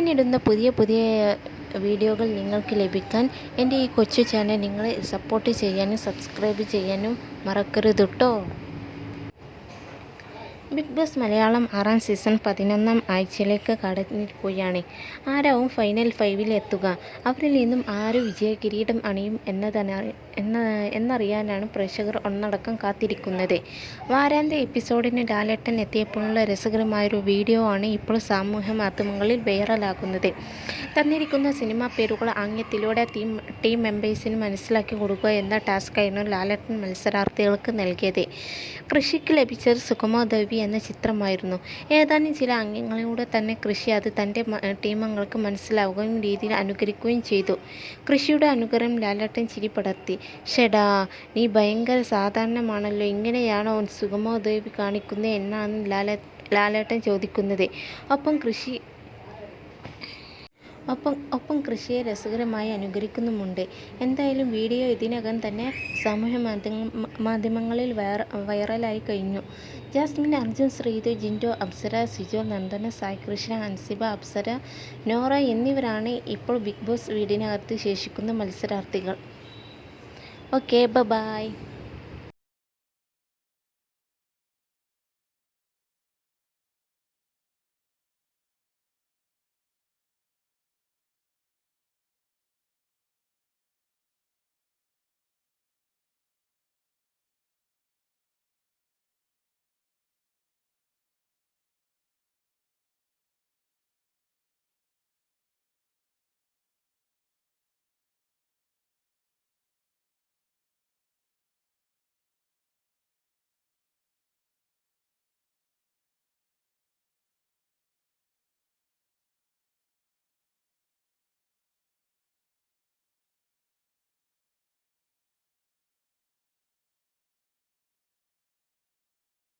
ഞാനിടുന്ന പുതിയ പുതിയ വീഡിയോകൾ നിങ്ങൾക്ക് ലഭിക്കാൻ എൻ്റെ ഈ കൊച്ചു ചാനൽ നിങ്ങളെ സപ്പോർട്ട് ചെയ്യാനും സബ്സ്ക്രൈബ് ചെയ്യാനും മറക്കരുത് കേട്ടോ. ബിഗ് ബോസ് മലയാളം 6ാം സീസൺ 11ാം ആഴ്ചയിലേക്ക് കടന്നിരിക്കുകയാണ്. ആരാവും ഫൈനൽ 5-ൽ എത്തുക? അവരിൽ നിന്നും ആര് വിജയകിരീടം അണിയും എന്നറിയാനാണ് പ്രേക്ഷകർ ഒന്നടക്കം കാത്തിരിക്കുന്നത്. വാരാന്ത്യ എപ്പിസോഡിന് ലാലേട്ടൻ എത്തിയപ്പോഴുള്ള രസകരമായൊരു വീഡിയോ ആണ് ഇപ്പോൾ സാമൂഹ്യ മാധ്യമങ്ങളിൽ വൈറലാകുന്നത്. തന്നിരിക്കുന്ന സിനിമാ പേരുകൾ ആംഗ്യത്തിലൂടെ ടീം മെമ്പേഴ്സിന് മനസ്സിലാക്കി കൊടുക്കുക എന്ന ടാസ്കായിരുന്നു ലാലേട്ടൻ മത്സരാർത്ഥികൾക്ക് നൽകിയത്. കൃഷിക്ക് ലഭിച്ചത് സുഗമോ ദേവി എന്ന ചിത്രമായിരുന്നു. ഏതാനും ചില ആംഗ്യങ്ങളിലൂടെ തന്നെ കൃഷി അത് തൻ്റെ ടീമംഗങ്ങൾക്ക് മനസ്സിലാവുകയും രീതിയിൽ അനുകരിക്കുകയും ചെയ്തു. കൃഷിയുടെ അനുകരണം ലാലേട്ടൻ ചിരി പടർത്തി. ഷെടാ, നീ ഭയങ്കര സാധാരണമാണല്ലോ, ഇങ്ങനെയാണോ സുഗമോ ദേവി കാണിക്കുന്നത് എന്നാണ് ലാലേട്ടൻ ചോദിക്കുന്നത്. ഒപ്പം കൃഷിയെ രസകരമായി അനുകരിക്കുന്നുമുണ്ട്. എന്തായാലും വീഡിയോ ഇതിനകം തന്നെ സാമൂഹ്യ മാധ്യമങ്ങളിൽ വൈറലായി കഴിഞ്ഞു. ജാസ്മിൻ, അർജുൻ, ശ്രീതു, ജിൻഡോ, അപ്സര, സിജോ, നന്ദന, സായ് കൃഷ്ണ, അൻസിബ, അപ്സര, നോറ എന്നിവരാണ് ഇപ്പോൾ ബിഗ് ബോസ് വീടിനകത്ത് ശേഷിക്കുന്ന മത്സരാർത്ഥികൾ. Okay, by.